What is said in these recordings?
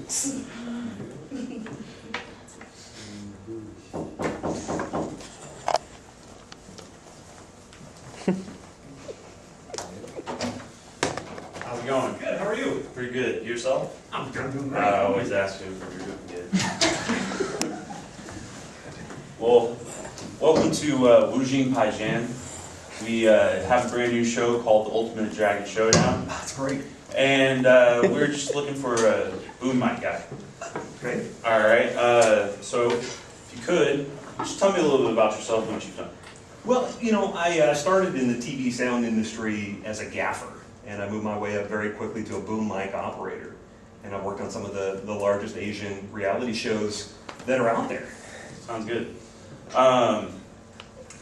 How's it going? Good, how are you? Pretty good. Yourself? I'm doing great. I always ask you if you're doing good. Well, welcome to Wujing Paijian. We have a brand new show called The Ultimate Dragon Showdown. That's great. And we're just looking for a boom mic guy. Great. Alright, so if you could, just tell me a little bit about yourself and what you've done. Well, you know, I started in the TV sound industry as a gaffer, and I moved my way up very quickly to a boom mic operator. And I've worked on some of the largest Asian reality shows that are out there. Sounds good.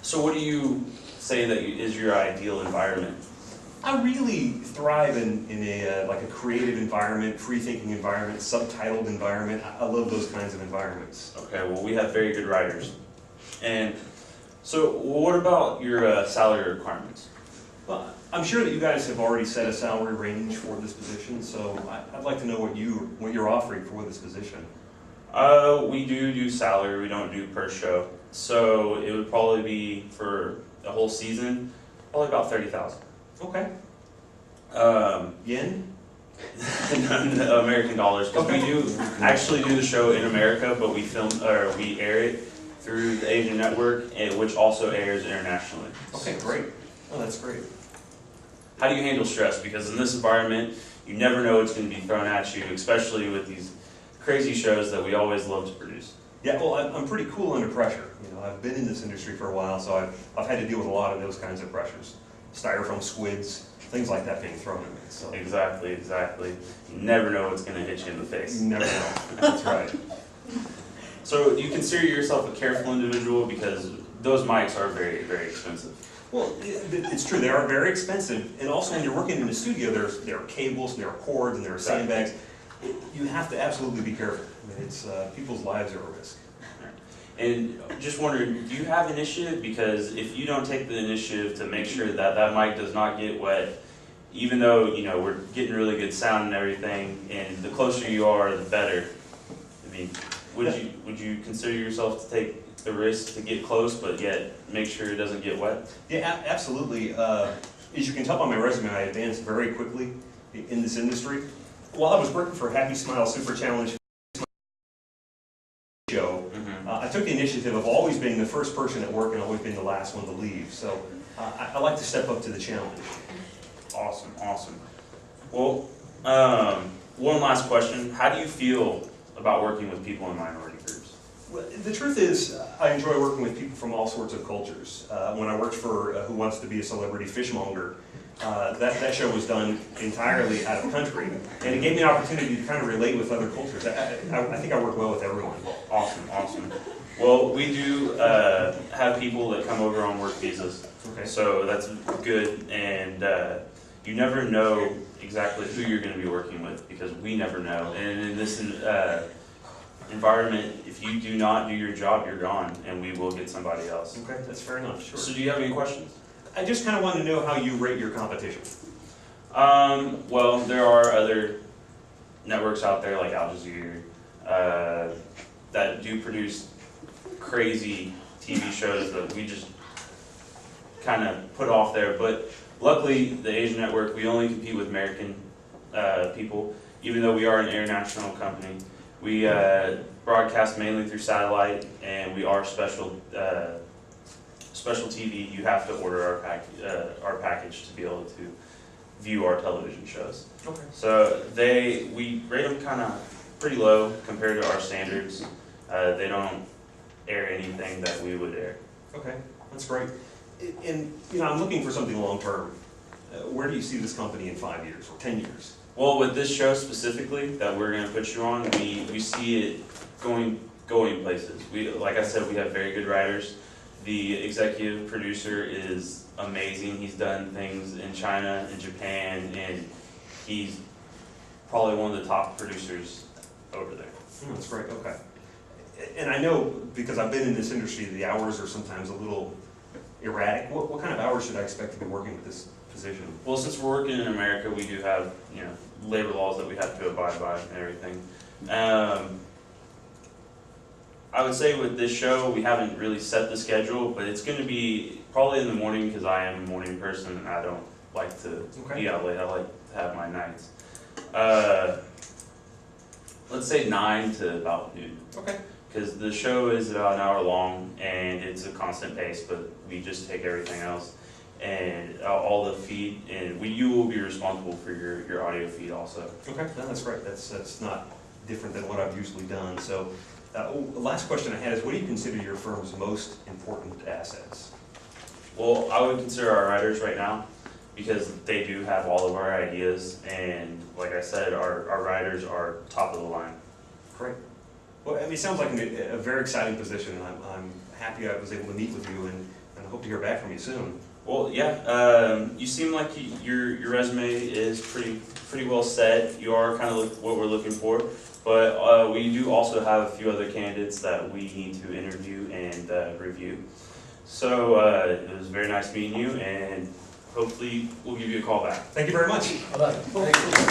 So what do you say that is your ideal environment? I really thrive in a like a creative environment, free-thinking environment, subtitled environment. I love those kinds of environments. Okay, well we have very good writers. And so what about your salary requirements? Well, I'm sure that you guys have already set a salary range for this position, so I'd like to know what you're offering for this position. We do salary, we don't do per show. So it would probably be for a whole season, probably about 30,000. Okay. Yen? American dollars, because Okay. we do actually do the show in America, but we air it through the Asian network, which also airs internationally. Okay, great. Oh, that's great. How do you handle stress? Because in this environment, you never know what's going to be thrown at you, especially with these crazy shows that we always love to produce. Yeah, well, I'm pretty cool under pressure. You know, I've been in this industry for a while, so I've had to deal with a lot of those kinds of pressures. Styrofoam squids, things like that being thrown at me. So Exactly. You never know what's going to hit you in the face. you never know. That's right. So do you consider yourself a careful individual? Because those mics are very, very expensive. Well, it's true. They are very expensive, and also when you're working in a studio, there are cables, and there are cords, and there are sandbags. You have to absolutely be careful. I mean, it's people's lives are at risk. And just wondering, do you have initiative? Because if you don't take the initiative to make sure that that mic does not get wet, even though we're getting really good sound and everything, and the closer you are, the better. I mean, would you consider yourself to take the risk to get close, but yet make sure it doesn't get wet? Yeah, absolutely. As you can tell by my resume, I advanced very quickly in this industry. While I was working for Happy Smile Super Challenge show, I took the initiative of always being the first person at work and always being the last one to leave. So I like to step up to the challenge. Awesome. Well, one last question. How do you feel about working with people in minority groups? Well, the truth is, I enjoy working with people from all sorts of cultures. When I worked for Who Wants to Be a Celebrity Fishmonger, that show was done entirely out of country, and it gave me an opportunity to kind of relate with other cultures. I think I work well with everyone. Awesome. Well, we do have people that come over on work visas, Okay. so that's good, and you never know exactly who you're going to be working with, because we never know. And in this environment, if you do not do your job, you're gone, and we will get somebody else. Okay, that's fair enough. Sure. So do you have any questions? I just kind of want to know how you rate your competition. Well, there are other networks out there like Al Jazeera that do produce crazy TV shows that we just kind of put off there. But luckily, the Asian network, we only compete with American people, even though we are an international company. We broadcast mainly through satellite, and we are special TV. You have to order our package to be able to view our television shows. Okay. So we rate them kind of pretty low compared to our standards. They don't air anything that we would air. Okay, that's great. And I'm looking for something long term. Where do you see this company in 5 years or 10 years? Well, with this show specifically that we're going to put you on, we see it going places. Like I said, we have very good writers. The executive producer is amazing. He's done things in China and Japan, and he's probably one of the top producers over there. That's great, okay. And I know, because I've been in this industry, the hours are sometimes a little erratic. What kind of hours should I expect to be working with this position? Well, since we're working in America, we do have, you know, labor laws that we have to abide by and everything. I would say with this show, we haven't really set the schedule, but it's going to be probably in the morning because I am a morning person and I don't like to be out late. I like to have my nights. Let's say 9 to about noon. Okay. Because the show is about an hour long and it's a constant pace, but we just take everything else and all the feed, and you will be responsible for your audio feed also. Okay, no, that's great. That's not different than what I've usually done. So, the last question I had is, what do you consider your firm's most important assets? Well, I would consider our writers right now because they do have all of our ideas, and like I said, our writers are top of the line. Great. Well, I mean, it sounds like a very exciting position, and I'm happy I was able to meet with you, and I hope to hear back from you soon. Well, yeah, you seem like your resume is pretty well set. You are kind of what we're looking for, but we do also have a few other candidates that we need to interview and review. So it was very nice meeting you, and hopefully we'll give you a call back. Thank you very much. Bye-bye.